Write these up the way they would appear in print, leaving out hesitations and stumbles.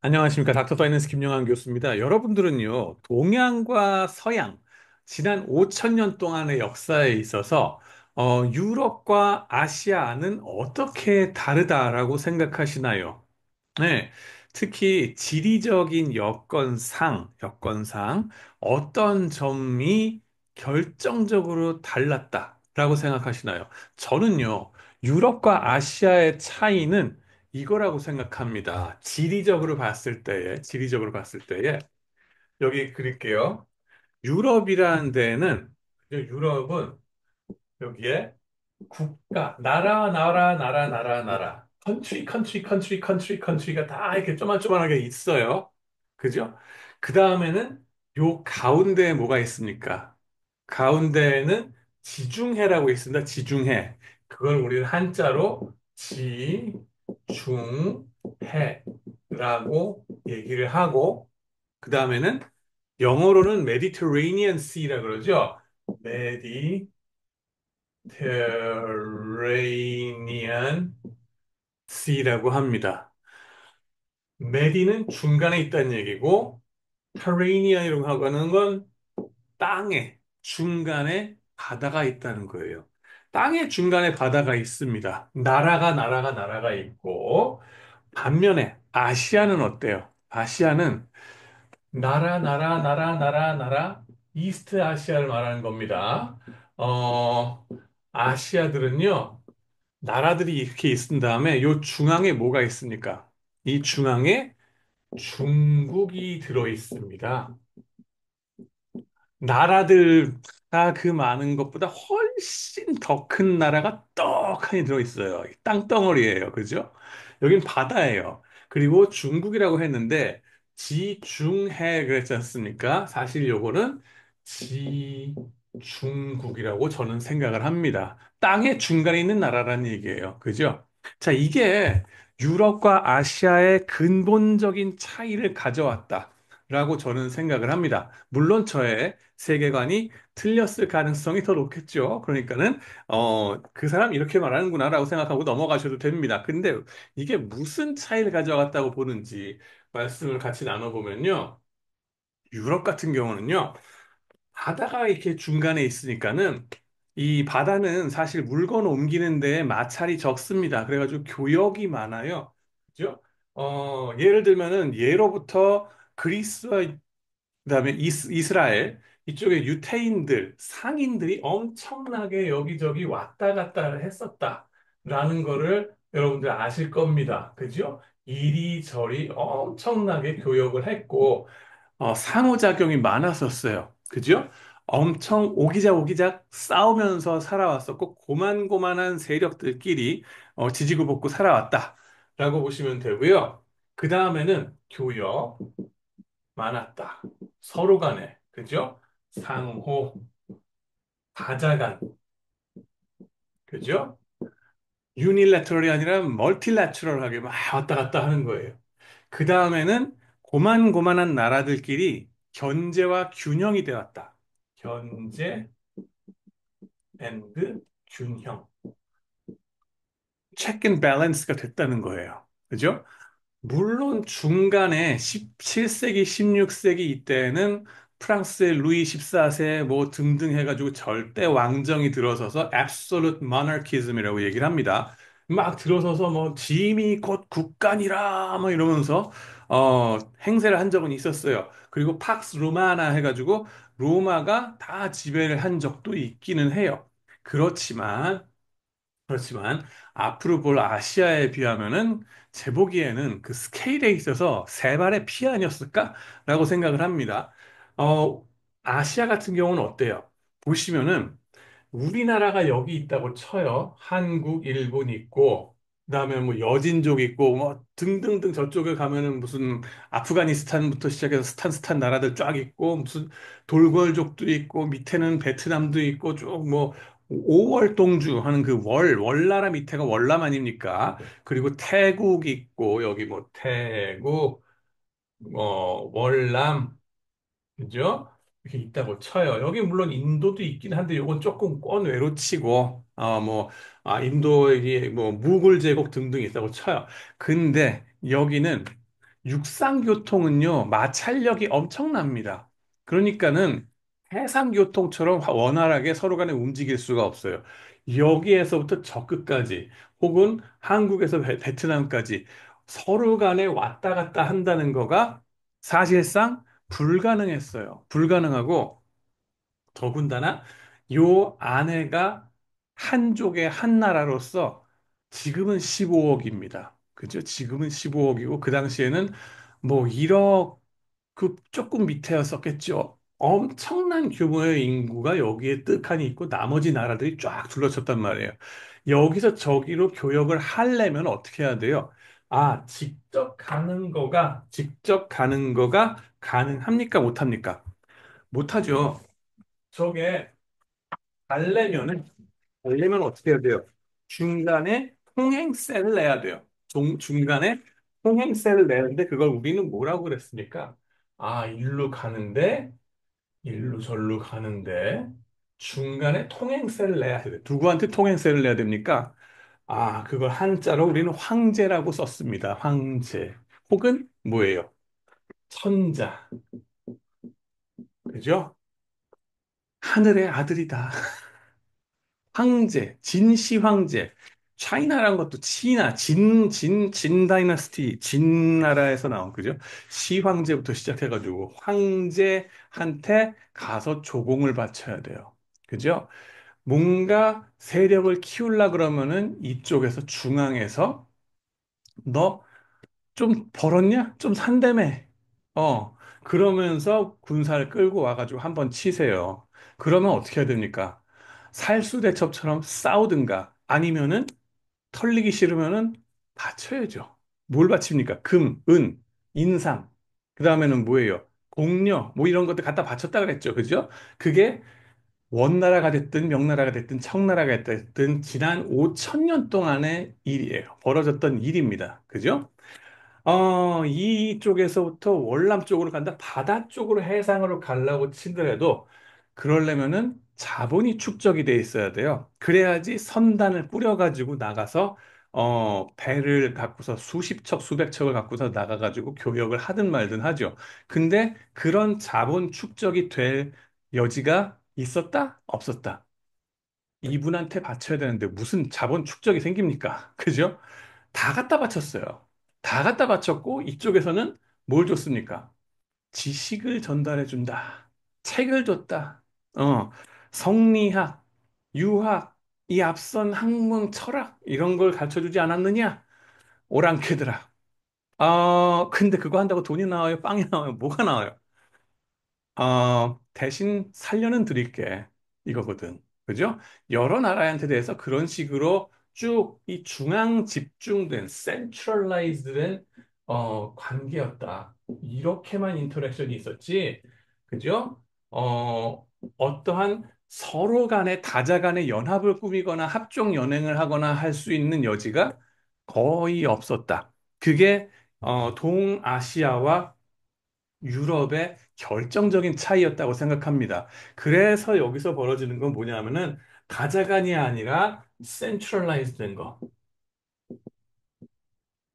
안녕하십니까. 닥터 파이낸스 김영환 교수입니다. 여러분들은요, 동양과 서양, 지난 5천 년 동안의 역사에 있어서, 유럽과 아시아는 어떻게 다르다라고 생각하시나요? 네. 특히 지리적인 여건상 어떤 점이 결정적으로 달랐다라고 생각하시나요? 저는요, 유럽과 아시아의 차이는 이거라고 생각합니다. 지리적으로 봤을 때에, 여기 그릴게요. 유럽이라는 데는, 유럽은 여기에 나라, 컨트리가 다 이렇게 쪼만쪼만하게 있어요. 그죠? 그 다음에는 요 가운데에 뭐가 있습니까? 가운데에는 지중해라고 있습니다. 지중해. 그걸 우리는 한자로 지중해라고 얘기를 하고, 그 다음에는 영어로는 메디터레니언 씨라 그러죠. 메디테레니언 C라고 합니다. 메디는 중간에 있다는 얘기고, 테레니안이라고 하는 건 땅에 중간에 바다가 있다는 거예요. 땅의 중간에 바다가 있습니다. 나라가 있고, 반면에 아시아는 어때요? 아시아는 이스트 아시아를 말하는 겁니다. 어, 아시아들은요, 나라들이 이렇게 있은 다음에 요 중앙에 뭐가 있습니까? 이 중앙에 중국이 들어 있습니다. 나라들다 그 많은 것보다 훨씬 더 큰 나라가 떡하니 들어 있어요. 땅덩어리예요. 그죠? 여긴 바다예요. 그리고 중국이라고 했는데 지중해 그랬지 않습니까? 사실 요거는 지중국이라고 저는 생각을 합니다. 땅의 중간에 있는 나라라는 얘기예요. 그죠? 자, 이게 유럽과 아시아의 근본적인 차이를 가져왔다라고 저는 생각을 합니다. 물론 저의 세계관이 틀렸을 가능성이 더 높겠죠. 그러니까는, 그 사람 이렇게 말하는구나라고 생각하고 넘어가셔도 됩니다. 근데 이게 무슨 차이를 가져왔다고 보는지 말씀을 같이 나눠보면요. 유럽 같은 경우는요. 바다가 이렇게 중간에 있으니까는 이 바다는 사실 물건 옮기는 데 마찰이 적습니다. 그래가지고 교역이 많아요. 그죠? 예를 들면은 예로부터 그리스와 그다음에 이스라엘 이쪽에 유태인들, 상인들이 엄청나게 여기저기 왔다 갔다 했었다라는 거를 여러분들 아실 겁니다. 그죠? 이리저리 엄청나게 교역을 했고 상호작용이 많았었어요. 그죠? 엄청 오기작 싸우면서 살아왔었고, 고만고만한 세력들끼리 지지고 볶고 살아왔다라고 보시면 되고요. 그 다음에는 교역 많았다. 서로 간에, 그죠? 상호, 다자간, 그죠? 유니래터럴이 아니라 멀티래터럴하게 막 왔다 갔다 하는 거예요. 그 다음에는 고만고만한 나라들끼리 견제와 균형이 되었다. 견제 앤드 균형. 체크 앤 밸런스가 됐다는 거예요. 그죠? 물론 중간에 17세기, 16세기 이때는 프랑스의 루이 14세 뭐 등등 해가지고 절대 왕정이 들어서서 absolute monarchism이라고 얘기를 합니다. 막 들어서서 뭐 짐이 곧 국간이라 뭐 이러면서 행세를 한 적은 있었어요. 그리고 팍스 로마나 해가지고 로마가 다 지배를 한 적도 있기는 해요. 그렇지만 그렇지만 앞으로 볼 아시아에 비하면은 제 보기에는 그 스케일에 있어서 세 발의 피 아니었을까라고 생각을 합니다. 어, 아시아 같은 경우는 어때요? 보시면은 우리나라가 여기 있다고 쳐요. 한국, 일본 있고, 그다음에 뭐 여진족 있고, 뭐 등등등 저쪽에 가면은 무슨 아프가니스탄부터 시작해서 스탄 나라들 쫙 있고, 무슨 돌궐족도 있고, 밑에는 베트남도 있고, 쭉 뭐 오월동주 하는 그 월나라 밑에가 월남 아닙니까? 그리고 태국 있고, 여기 뭐 태국, 월남, 그죠? 이렇게 있다고 쳐요. 여기 물론 인도도 있긴 한데 요건 조금 권 외로 치고 인도에 뭐 무굴 제국 등등이 있다고 쳐요. 근데 여기는 육상교통은요, 마찰력이 엄청납니다. 그러니까는 해상교통처럼 원활하게 서로 간에 움직일 수가 없어요. 여기에서부터 저 끝까지, 혹은 한국에서 베트남까지 서로 간에 왔다 갔다 한다는 거가 사실상 불가능했어요. 불가능하고, 더군다나 요 아내가 한족의 한 나라로서 지금은 15억입니다. 그죠? 지금은 15억이고 그 당시에는 뭐 1억 그 조금 밑에였었겠죠. 엄청난 규모의 인구가 여기에 떡하니 있고 나머지 나라들이 쫙 둘러쳤단 말이에요. 여기서 저기로 교역을 하려면 어떻게 해야 돼요? 아, 직접 가는 거가 가능합니까? 못합니까? 못하죠. 저게 가려면은, 가려면 어떻게 해야 돼요? 중간에 통행세를 내야 돼요. 중간에 통행세를 내는데 그걸 우리는 뭐라고 그랬습니까? 아, 일로 가는데, 일로 절로 가는데, 중간에 통행세를 내야 돼. 누구한테 통행세를 내야 됩니까? 아, 그걸 한자로 우리는 황제라고 썼습니다. 황제. 혹은 뭐예요? 천자. 그죠? 하늘의 아들이다. 황제, 진시 황제. 차이나라는 것도 진 다이너스티, 진 나라에서 나온, 그죠? 시 황제부터 시작해가지고 황제한테 가서 조공을 바쳐야 돼요. 그죠? 뭔가 세력을 키우려 그러면은 이쪽에서 중앙에서 너 좀 벌었냐? 좀 산다며. 어, 그러면서 군사를 끌고 와가지고 한번 치세요. 그러면 어떻게 해야 됩니까? 살수대첩처럼 싸우든가 아니면은 털리기 싫으면은 바쳐야죠. 뭘 바칩니까? 금, 은, 인삼. 그 다음에는 뭐예요? 공려, 뭐 이런 것들 갖다 바쳤다 그랬죠. 그죠? 그게 원나라가 됐든 명나라가 됐든 청나라가 됐든 지난 5천 년 동안의 일이에요. 벌어졌던 일입니다. 그죠? 이쪽에서부터 월남 쪽으로 간다. 바다 쪽으로 해상으로 가려고 치더라도 그러려면은 자본이 축적이 돼 있어야 돼요. 그래야지 선단을 꾸려가지고 나가서 배를 갖고서 수십 척, 수백 척을 갖고서 나가가지고 교역을 하든 말든 하죠. 근데 그런 자본 축적이 될 여지가 있었다? 없었다? 이분한테 바쳐야 되는데 무슨 자본 축적이 생깁니까? 그죠? 다 갖다 바쳤어요. 다 갖다 바쳤고 이쪽에서는 뭘 줬습니까? 지식을 전달해 준다. 책을 줬다. 어, 성리학, 유학, 이 앞선 학문, 철학 이런 걸 가르쳐 주지 않았느냐? 오랑캐들아. 근데 그거 한다고 돈이 나와요? 빵이 나와요? 뭐가 나와요? 대신 살려는 드릴게. 이거거든. 그죠? 여러 나라한테 대해서 그런 식으로 쭉 이 중앙 집중된, 센트럴라이즈된, 관계였다. 이렇게만 인터랙션이 있었지. 그죠? 어떠한 서로 간의 다자 간의 연합을 꾸미거나 합종 연행을 하거나 할 수 있는 여지가 거의 없었다. 그게, 동아시아와 유럽의 결정적인 차이였다고 생각합니다. 그래서 여기서 벌어지는 건 뭐냐면은 다자간이 아니라 센트럴라이즈 된 거.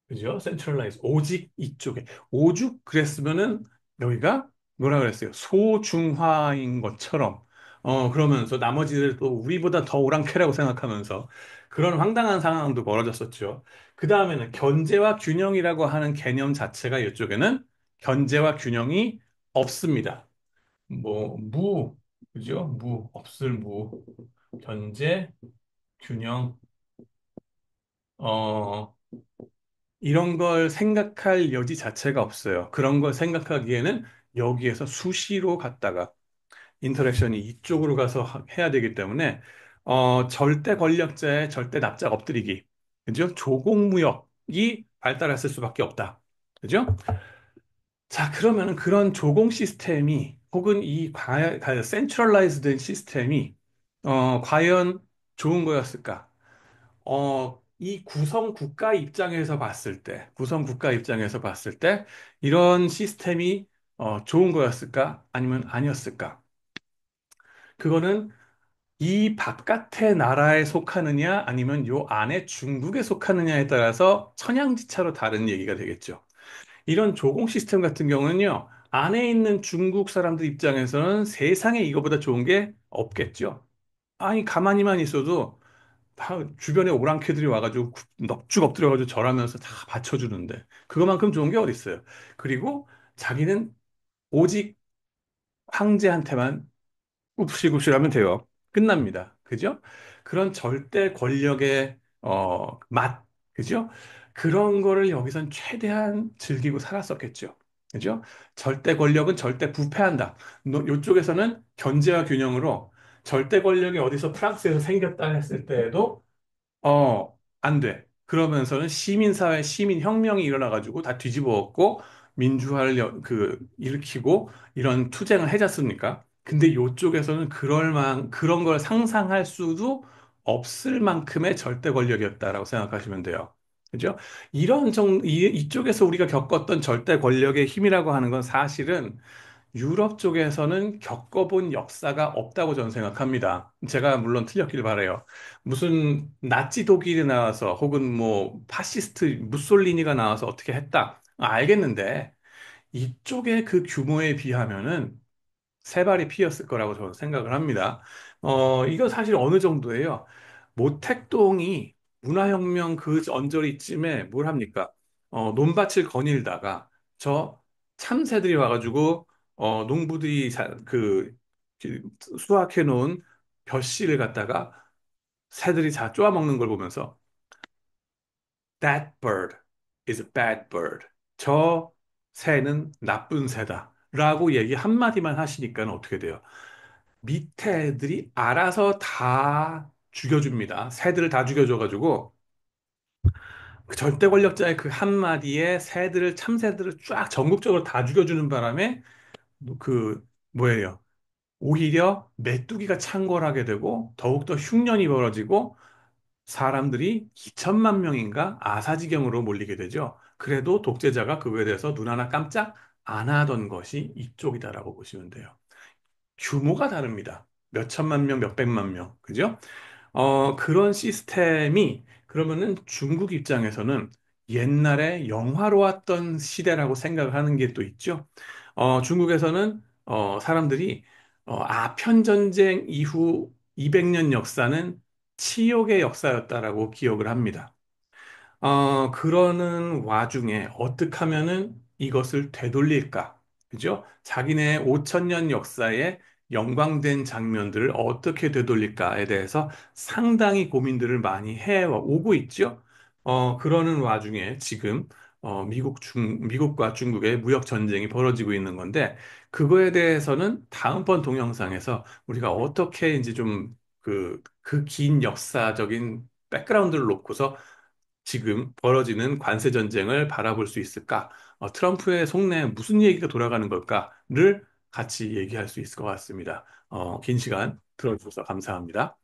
그죠? 센트럴라이즈. 오직 이쪽에. 오죽 그랬으면은 여기가 뭐라 그랬어요? 소중화인 것처럼. 그러면서 나머지들 또 우리보다 더 오랑캐라고 생각하면서 그런 황당한 상황도 벌어졌었죠. 그 다음에는 견제와 균형이라고 하는 개념 자체가 이쪽에는 견제와 균형이 없습니다. 뭐, 그죠? 없을 견제, 균형, 어, 이런 걸 생각할 여지 자체가 없어요. 그런 걸 생각하기에는 여기에서 수시로 갔다가 인터랙션이 이쪽으로 가서 해야 되기 때문에, 절대 권력자의 절대 납작 엎드리기. 그죠? 조공무역이 발달했을 수밖에 없다. 그죠? 자, 그러면은 그런 조공 시스템이 혹은 센트럴라이즈된 시스템이 과연 좋은 거였을까? 이 구성 국가 입장에서 봤을 때 이런 시스템이 좋은 거였을까? 아니면 아니었을까? 그거는 이 바깥의 나라에 속하느냐 아니면 요 안에 중국에 속하느냐에 따라서 천양지차로 다른 얘기가 되겠죠. 이런 조공 시스템 같은 경우는요, 안에 있는 중국 사람들 입장에서는 세상에 이거보다 좋은 게 없겠죠. 아니, 가만히만 있어도 다 주변에 오랑캐들이 와가지고 넙죽 엎드려가지고 절하면서 다 받쳐주는데 그거만큼 좋은 게 어디 있어요. 그리고 자기는 오직 황제한테만 굽실굽실하면 돼요. 끝납니다. 그죠? 그런 절대 권력의 맛, 그죠? 그런 거를 여기선 최대한 즐기고 살았었겠죠. 그죠? 절대 권력은 절대 부패한다. 이쪽에서는 견제와 균형으로 절대 권력이 어디서 프랑스에서 생겼다 했을 때에도 안 돼. 그러면서는 시민사회, 시민혁명이 일어나가지고 다 뒤집어 엎고 민주화를 일으키고 이런 투쟁을 해지 않습니까? 근데 이쪽에서는 그런 걸 상상할 수도 없을 만큼의 절대 권력이었다라고 생각하시면 돼요. 그죠? 이쪽에서 우리가 겪었던 절대 권력의 힘이라고 하는 건 사실은 유럽 쪽에서는 겪어본 역사가 없다고 저는 생각합니다. 제가 물론 틀렸길 바래요. 무슨 나치 독일이 나와서 혹은 뭐 파시스트 무솔리니가 나와서 어떻게 했다. 알겠는데 이쪽의 그 규모에 비하면은 세 발이 피었을 거라고 저는 생각을 합니다. 이거 사실 어느 정도예요. 모택동이 문화혁명 그 언저리쯤에 뭘 합니까? 논밭을 거닐다가 저 참새들이 와가지고 농부들이 그 수확해 놓은 벼씨를 갖다가 새들이 다 쪼아먹는 걸 보면서 That bird is a bad bird. 저 새는 나쁜 새다. 라고 얘기 한마디만 하시니까 어떻게 돼요? 밑에 애들이 알아서 다 죽여줍니다. 새들을 다 죽여줘가지고 그 절대 권력자의 그 한마디에 참새들을 쫙 전국적으로 다 죽여주는 바람에 그 뭐예요? 오히려 메뚜기가 창궐하게 되고 더욱더 흉년이 벌어지고 사람들이 2천만 명인가 아사지경으로 몰리게 되죠. 그래도 독재자가 그거에 대해서 눈 하나 깜짝 안 하던 것이 이쪽이다라고 보시면 돼요. 규모가 다릅니다. 몇 천만 명, 몇 백만 명. 그죠? 그런 시스템이 그러면은 중국 입장에서는 옛날에 영화로 왔던 시대라고 생각을 하는 게 또 있죠. 중국에서는 사람들이 아편 전쟁 이후 200년 역사는 치욕의 역사였다라고 기억을 합니다. 그러는 와중에 어떻게 하면은 이것을 되돌릴까? 그죠? 자기네 5천 년 역사의 영광된 장면들을 어떻게 되돌릴까에 대해서 상당히 고민들을 많이 해오고 있죠. 그러는 와중에 지금 미국과 중국의 무역 전쟁이 벌어지고 있는 건데 그거에 대해서는 다음번 동영상에서 우리가 어떻게 이제 좀 그 긴 역사적인 백그라운드를 놓고서 지금 벌어지는 관세 전쟁을 바라볼 수 있을까? 트럼프의 속내에 무슨 얘기가 돌아가는 걸까를 같이 얘기할 수 있을 것 같습니다. 긴 시간 들어주셔서 감사합니다.